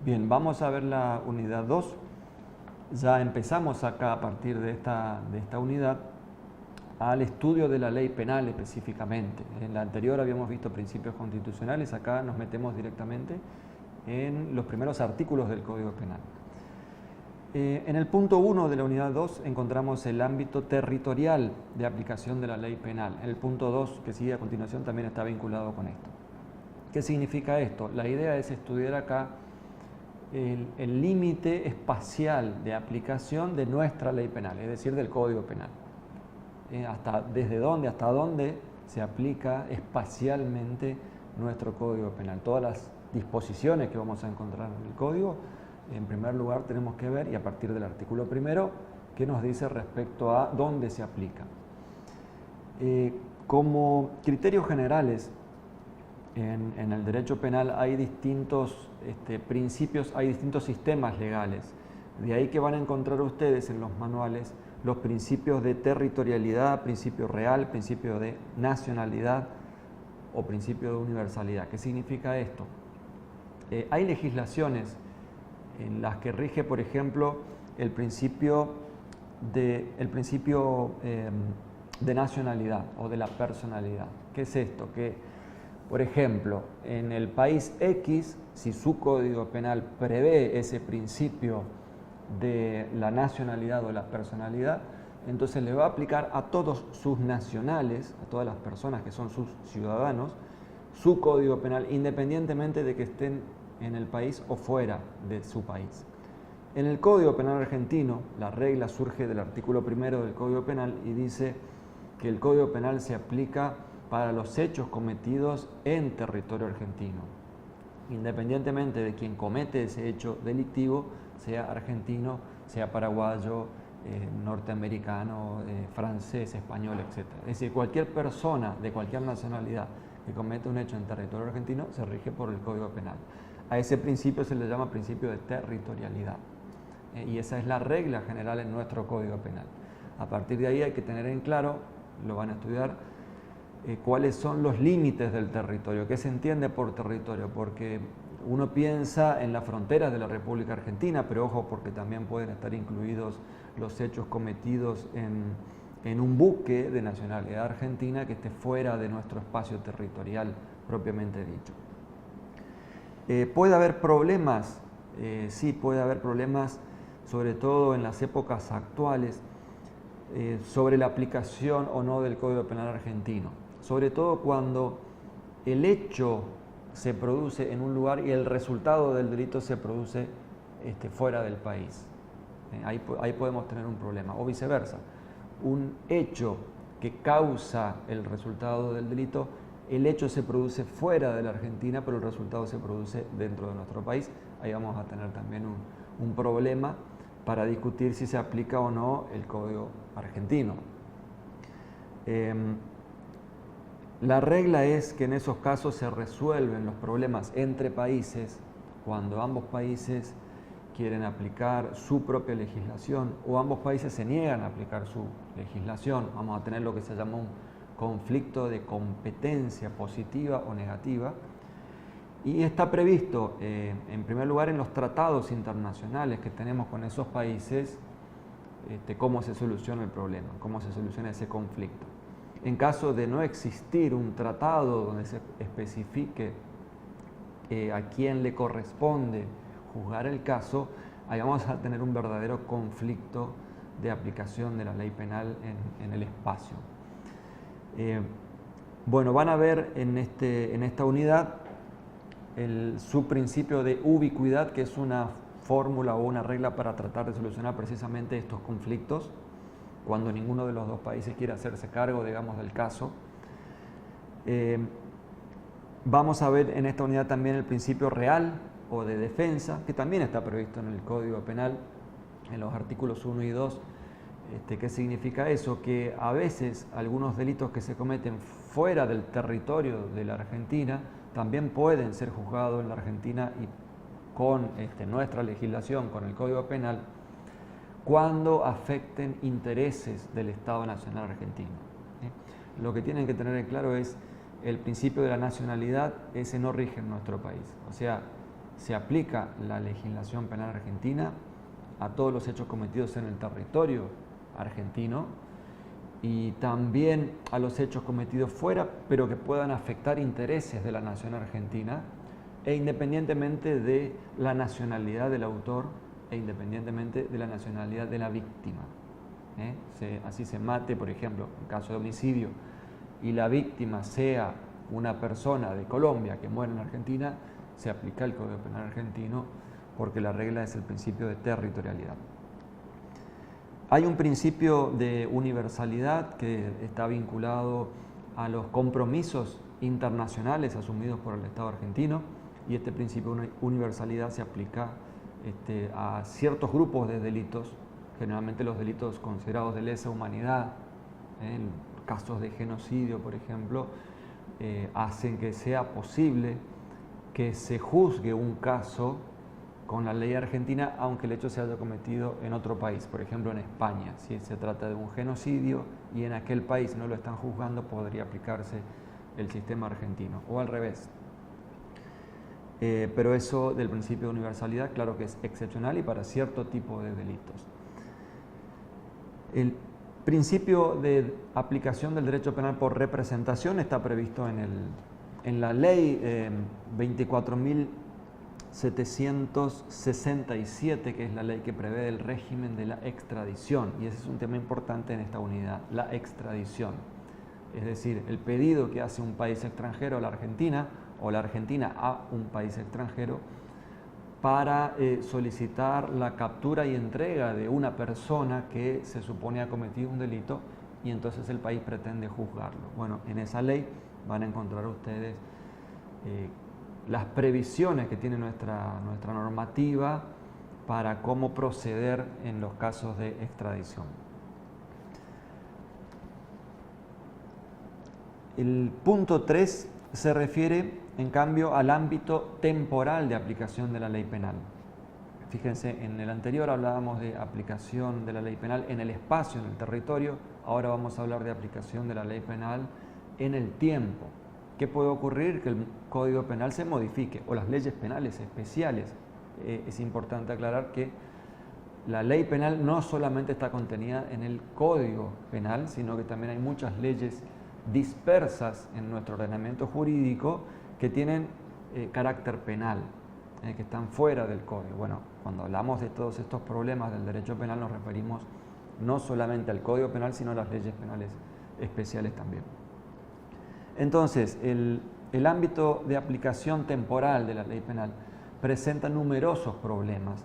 Bien, vamos a ver la unidad 2. Ya empezamos acá a partir de esta unidad al estudio de la ley penal específicamente. En la anterior habíamos visto principios constitucionales, acá nos metemos directamente en los primeros artículos del Código Penal. En el punto 1 de la unidad 2 encontramos el ámbito territorial de aplicación de la ley penal. El punto 2 que sigue a continuación también está vinculado con esto. ¿Qué significa esto? La idea es estudiar acá el límite espacial de aplicación de nuestra ley penal, es decir, del Código Penal. Desde dónde hasta dónde se aplica espacialmente nuestro Código Penal. Todas las disposiciones que vamos a encontrar en el Código, en primer lugar tenemos que ver, y a partir del artículo primero, qué nos dice respecto a dónde se aplica. Como criterios generales, en el derecho penal hay distintos principios, hay distintos sistemas legales. De ahí que van a encontrar ustedes en los manuales los principios de territorialidad, principio real, principio de nacionalidad o principio de universalidad. ¿Qué significa esto? Hay legislaciones en las que rige, por ejemplo, el principio de nacionalidad o de la personalidad. ¿Qué es esto? Que, por ejemplo, en el país X, si su Código Penal prevé ese principio de la nacionalidad o la personalidad, entonces le va a aplicar a todos sus nacionales, a todas las personas que son sus ciudadanos, su Código Penal, independientemente de que estén en el país o fuera de su país. En el Código Penal argentino, la regla surge del artículo primero del Código Penal y dice que el Código Penal se aplica para los hechos cometidos en territorio argentino, independientemente de quien comete ese hecho delictivo, sea argentino, sea paraguayo, norteamericano, francés, español, etc. Es decir, cualquier persona de cualquier nacionalidad que comete un hecho en territorio argentino se rige por el Código Penal. A ese principio se le llama principio de territorialidad. Y esa es la regla general en nuestro Código Penal. A partir de ahí hay que tener en claro, lo van a estudiar, cuáles son los límites del territorio, qué se entiende por territorio, porque uno piensa en las fronteras de la República Argentina, pero ojo, porque también pueden estar incluidos los hechos cometidos en un buque de nacionalidad argentina que esté fuera de nuestro espacio territorial propiamente dicho. ¿Puede haber problemas? Sí, puede haber problemas, sobre todo en las épocas actuales, sobre la aplicación o no del Código Penal argentino. Sobre todo cuando el hecho se produce en un lugar y el resultado del delito se produce fuera del país. Ahí podemos tener un problema. O viceversa, un hecho que causa el resultado del delito, el hecho se produce fuera de la Argentina, pero el resultado se produce dentro de nuestro país. Ahí vamos a tener también un problema para discutir si se aplica o no el Código argentino. La regla es que en esos casos se resuelven los problemas entre países cuando ambos países quieren aplicar su propia legislación o ambos países se niegan a aplicar su legislación. Vamos a tener lo que se llama un conflicto de competencia positiva o negativa. Y está previsto, en primer lugar, en los tratados internacionales que tenemos con esos países, cómo se soluciona el problema, cómo se soluciona ese conflicto. En caso de no existir un tratado donde se especifique a quién le corresponde juzgar el caso, ahí vamos a tener un verdadero conflicto de aplicación de la ley penal en el espacio. Bueno, van a ver en esta unidad su principio de ubicuidad, que es una fórmula o una regla para tratar de solucionar precisamente estos conflictos cuando ninguno de los dos países quiere hacerse cargo, digamos, del caso. Vamos a ver en esta unidad también el principio real o de defensa, que también está previsto en el Código Penal, en los artículos 1 y 2. ¿Qué significa eso? Que a veces algunos delitos que se cometen fuera del territorio de la Argentina también pueden ser juzgados en la Argentina y con nuestra legislación, con el Código Penal, cuando afecten intereses del Estado Nacional argentino. Lo que tienen que tener en claro es el principio de la nacionalidad, ese no rige en nuestro país. O sea, se aplica la legislación penal argentina a todos los hechos cometidos en el territorio argentino y también a los hechos cometidos fuera, pero que puedan afectar intereses de la nación argentina, e independientemente de la nacionalidad del autor e independientemente de la nacionalidad de la víctima. Así se mate, por ejemplo, en caso de homicidio, y la víctima sea una persona de Colombia que muere en Argentina, se aplica el Código Penal argentino porque la regla es el principio de territorialidad. Hay un principio de universalidad que está vinculado a los compromisos internacionales asumidos por el Estado argentino, y este principio de universalidad se aplica a ciertos grupos de delitos, generalmente los delitos considerados de lesa humanidad, en casos de genocidio, por ejemplo, hacen que sea posible que se juzgue un caso con la ley argentina, aunque el hecho se haya cometido en otro país, por ejemplo en España. Si se trata de un genocidio y en aquel país no lo están juzgando, podría aplicarse el sistema argentino, o al revés. Pero eso del principio de universalidad, claro que es excepcional y para cierto tipo de delitos. El principio de aplicación del derecho penal por representación está previsto en la ley 24.767, que es la ley que prevé el régimen de la extradición, y ese es un tema importante en esta unidad, la extradición. Es decir, el pedido que hace un país extranjero a la Argentina, o la Argentina a un país extranjero, para solicitar la captura y entrega de una persona que se supone ha cometido un delito, y entonces el país pretende juzgarlo. Bueno, en esa ley van a encontrar ustedes las previsiones que tiene nuestra normativa para cómo proceder en los casos de extradición. El punto 3 se refiere, en cambio, al ámbito temporal de aplicación de la ley penal. Fíjense, en el anterior hablábamos de aplicación de la ley penal en el espacio, en el territorio. Ahora vamos a hablar de aplicación de la ley penal en el tiempo. ¿Qué puede ocurrir? Que el Código Penal se modifique, o las leyes penales especiales. Es importante aclarar que la ley penal no solamente está contenida en el Código Penal, sino que también hay muchas leyes dispersas en nuestro ordenamiento jurídico que tienen carácter penal, que están fuera del Código. Bueno, cuando hablamos de todos estos problemas del derecho penal nos referimos no solamente al Código Penal, sino a las leyes penales especiales también. Entonces, el ámbito de aplicación temporal de la ley penal presenta numerosos problemas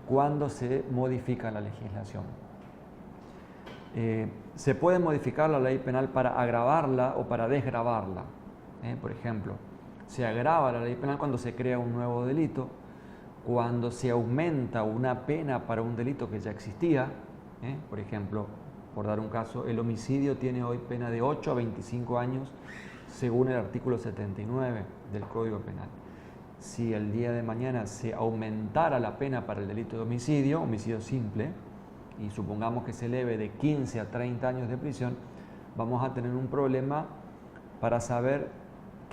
cuando se modifica la legislación. Se puede modificar la ley penal para agravarla o para desgravarla. Por ejemplo, se agrava la ley penal cuando se crea un nuevo delito, cuando se aumenta una pena para un delito que ya existía. Por ejemplo, por dar un caso, el homicidio tiene hoy pena de 8 a 25 años según el artículo 79 del Código Penal. Si el día de mañana se aumentara la pena para el delito de homicidio simple, y supongamos que se eleve de 15 a 30 años de prisión, vamos a tener un problema para saber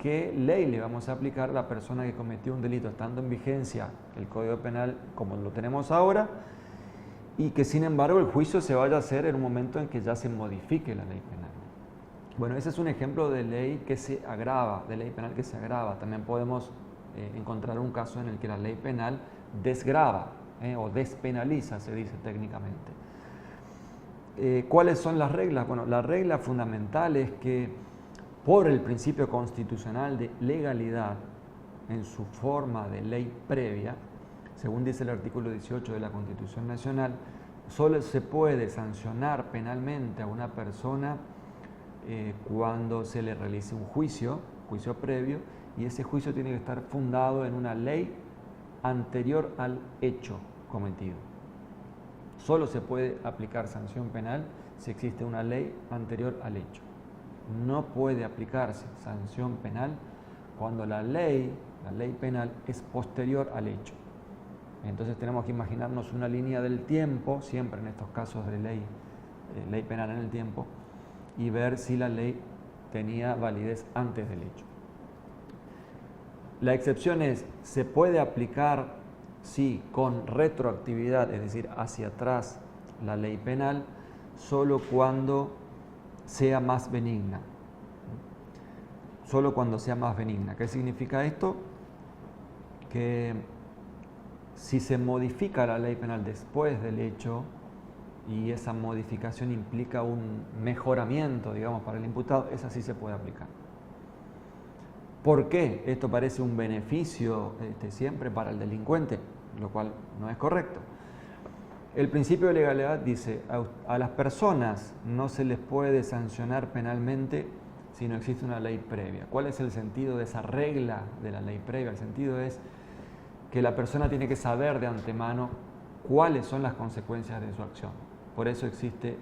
qué ley le vamos a aplicar a la persona que cometió un delito estando en vigencia el Código Penal como lo tenemos ahora, y que sin embargo el juicio se vaya a hacer en un momento en que ya se modifique la ley penal. Bueno, ese es un ejemplo de ley que se agrava, de ley penal que se agrava. También podemos encontrar un caso en el que la ley penal desgrava o despenaliza, se dice técnicamente. ¿Cuáles son las reglas? Bueno, la regla fundamental es que por el principio constitucional de legalidad en su forma de ley previa, según dice el artículo 18 de la Constitución Nacional, solo se puede sancionar penalmente a una persona cuando se le realice un juicio previo, y ese juicio tiene que estar fundado en una ley anterior al hecho cometido. Solo se puede aplicar sanción penal si existe una ley anterior al hecho. No puede aplicarse sanción penal cuando la ley penal es posterior al hecho. Entonces tenemos que imaginarnos una línea del tiempo, siempre en estos casos de ley penal en el tiempo, y ver si la ley tenía validez antes del hecho. La excepción es, se puede aplicar, sí, con retroactividad, es decir, hacia atrás la ley penal, solo cuando sea más benigna. Solo cuando sea más benigna. ¿Qué significa esto? Que si se modifica la ley penal después del hecho y esa modificación implica un mejoramiento, digamos, para el imputado, esa sí se puede aplicar. ¿Por qué? Esto parece un beneficio siempre para el delincuente, lo cual no es correcto. El principio de legalidad dice, a las personas no se les puede sancionar penalmente si no existe una ley previa. ¿Cuál es el sentido de esa regla de la ley previa? El sentido es que la persona tiene que saber de antemano cuáles son las consecuencias de su acción. Por eso existe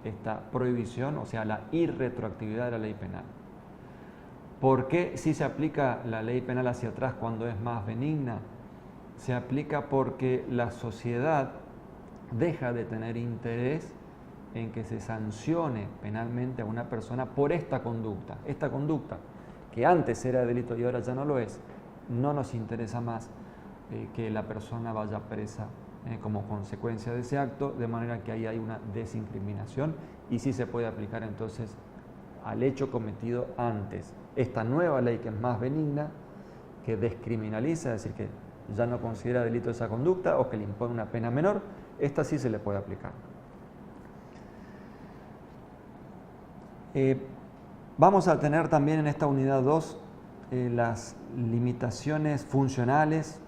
esta prohibición, o sea, la irretroactividad de la ley penal. ¿Por qué si se aplica la ley penal hacia atrás cuando es más benigna? Se aplica porque la sociedad deja de tener interés en que se sancione penalmente a una persona por esta conducta. Esta conducta, que antes era delito y ahora ya no lo es, no nos interesa más que la persona vaya presa como consecuencia de ese acto, de manera que ahí hay una desincriminación y sí se puede aplicar entonces al hecho cometido antes. Esta nueva ley que es más benigna, que descriminaliza, es decir, que ya no considera delito esa conducta o que le impone una pena menor, esta sí se le puede aplicar. Vamos a tener también en esta unidad 2 las limitaciones funcionales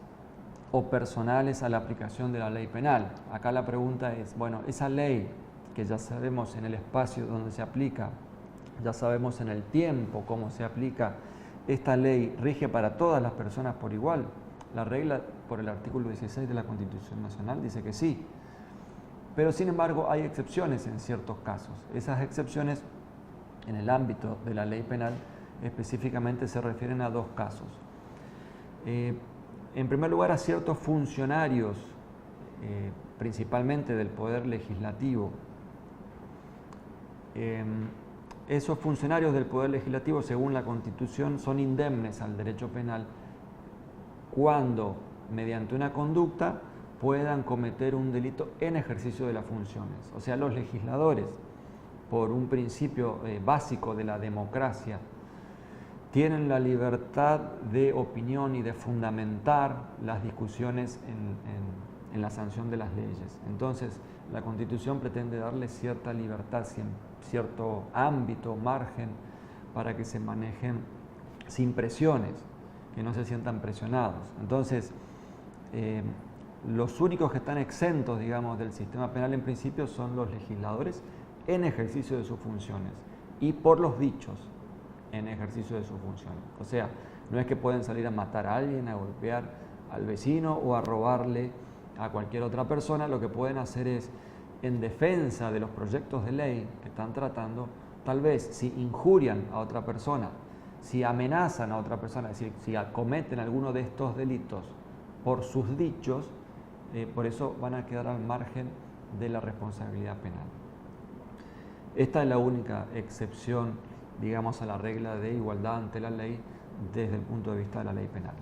o personales a la aplicación de la ley penal. Acá la pregunta es, bueno, esa ley que ya sabemos en el espacio donde se aplica, ya sabemos en el tiempo cómo se aplica, ¿esta ley rige para todas las personas por igual? La regla por el artículo 16 de la Constitución Nacional dice que sí, pero sin embargo hay excepciones en ciertos casos. Esas excepciones en el ámbito de la ley penal específicamente se refieren a dos casos. En primer lugar, a ciertos funcionarios, principalmente del Poder Legislativo. Esos funcionarios del Poder Legislativo, según la Constitución, son indemnes al derecho penal cuando, mediante una conducta, puedan cometer un delito en ejercicio de las funciones. O sea, los legisladores, por un principio básico de la democracia, tienen la libertad de opinión y de fundamentar las discusiones en la sanción de las leyes. Entonces, la Constitución pretende darle cierta libertad, cierto ámbito, margen, para que se manejen sin presiones, que no se sientan presionados. Entonces, los únicos que están exentos, digamos, del sistema penal en principio son los legisladores en ejercicio de sus funciones y por los dichos en ejercicio de sus funciones. O sea, no es que pueden salir a matar a alguien, a golpear al vecino o a robarle a cualquier otra persona. Lo que pueden hacer es, en defensa de los proyectos de ley que están tratando, tal vez si injurian a otra persona, si amenazan a otra persona, es decir, si cometen alguno de estos delitos por sus dichos, por eso van a quedar al margen de la responsabilidad penal. Esta es la única excepción, digamos, a la regla de igualdad ante la ley desde el punto de vista de la ley penal.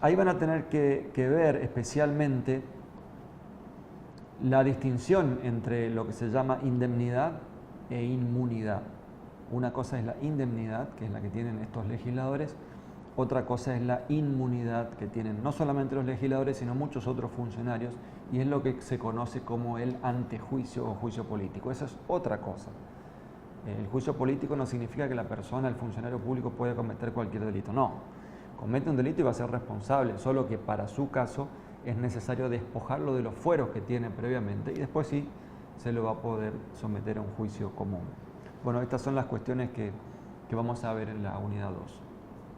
Ahí van a tener que ver especialmente la distinción entre lo que se llama indemnidad e inmunidad. Una cosa es la indemnidad, que es la que tienen estos legisladores, otra cosa es la inmunidad que tienen no solamente los legisladores, sino muchos otros funcionarios, y es lo que se conoce como el antejuicio o juicio político. Esa es otra cosa. El juicio político no significa que la persona, el funcionario público, puede cometer cualquier delito. No, comete un delito y va a ser responsable, solo que para su caso es necesario despojarlo de los fueros que tiene previamente y después sí se lo va a poder someter a un juicio común. Bueno, estas son las cuestiones que vamos a ver en la unidad 2.